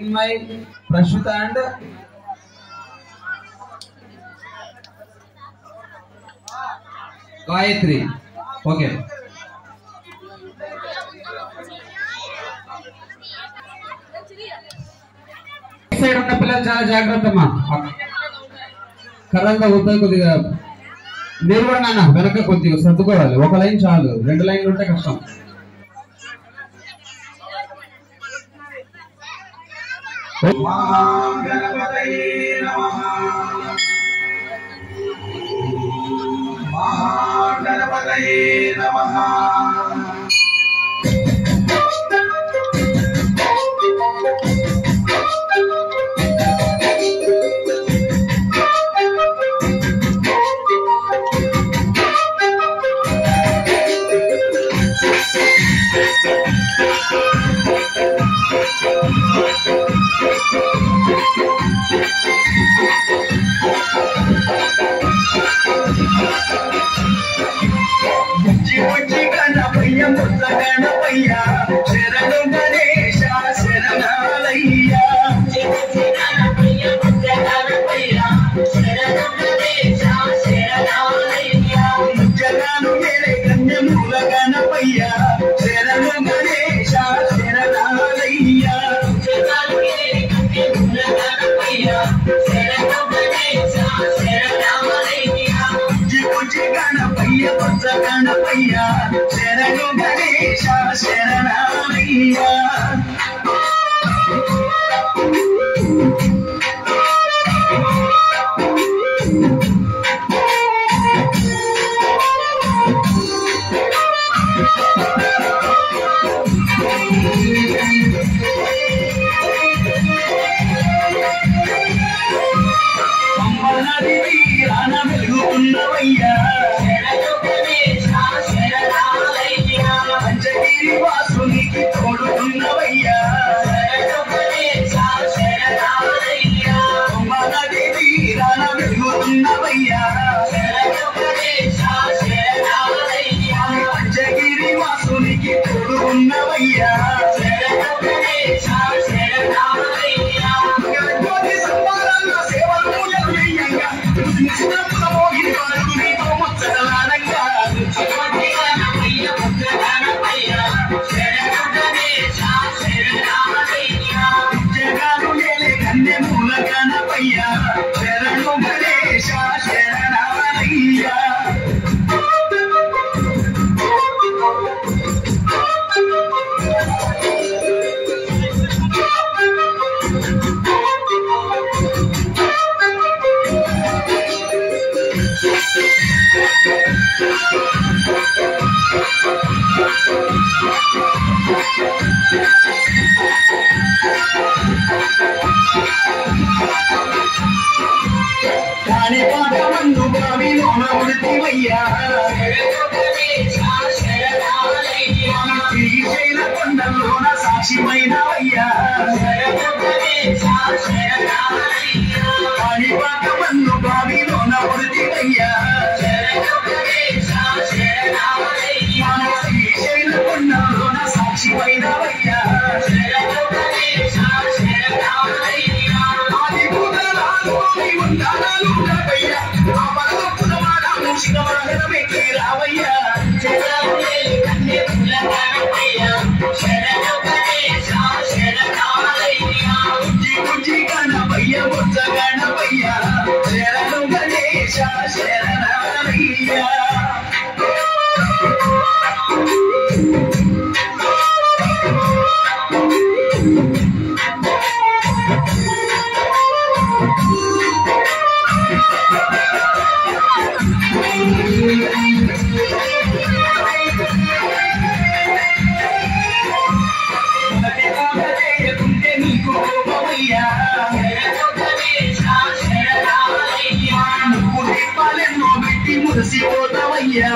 My Prashut and Gayatri. Okay. Side ఉన్న పిల్లలు చాలా జాగ్రత్తమ్మా. కర్రలతో అవుతాయి కొద్దిగా. మీరు కూడా నాన్న వెనక కొద్దిగా సర్దుకోవాలి. ఒక లైన్ చాలు, 2 లైన్లు ఉంటే కష్టం. మహాగణపతయే నమః. మహాగణపతయే నమః. గణపయ్య శరణు గణేశ శరణమయ్య. అమ్మనది వీరాన వెలుగుతున్నవయ్యా పంచగిరి వాసునికి తోడుతున్నవయ్యా అమ్మనది వీరాన వెలుగుతున్నవయ్యా పంచగిరి వాసునికి తోడున్నవయ్యా జగాలు నేలే కన్నె మూల గణపయ్య శరణు గణేశ శరణమయ్య. కాని పాదమందు బావిలోన ఉడితివయ్యా శ్రీశైల కొండల్లోన సాక్షిమైనవయ్యా కాని పాదమందు బావిలోన ఉడితివయ్యా శ్రీశైల కొండల్లోన సాక్షిమైనవయ్యా గణపయ్య బుద్ధ గణపయ్య శరణు గణేశ శరణమయ్య. నీకు కోపమయ్యా మురిసిపోతావయ్యా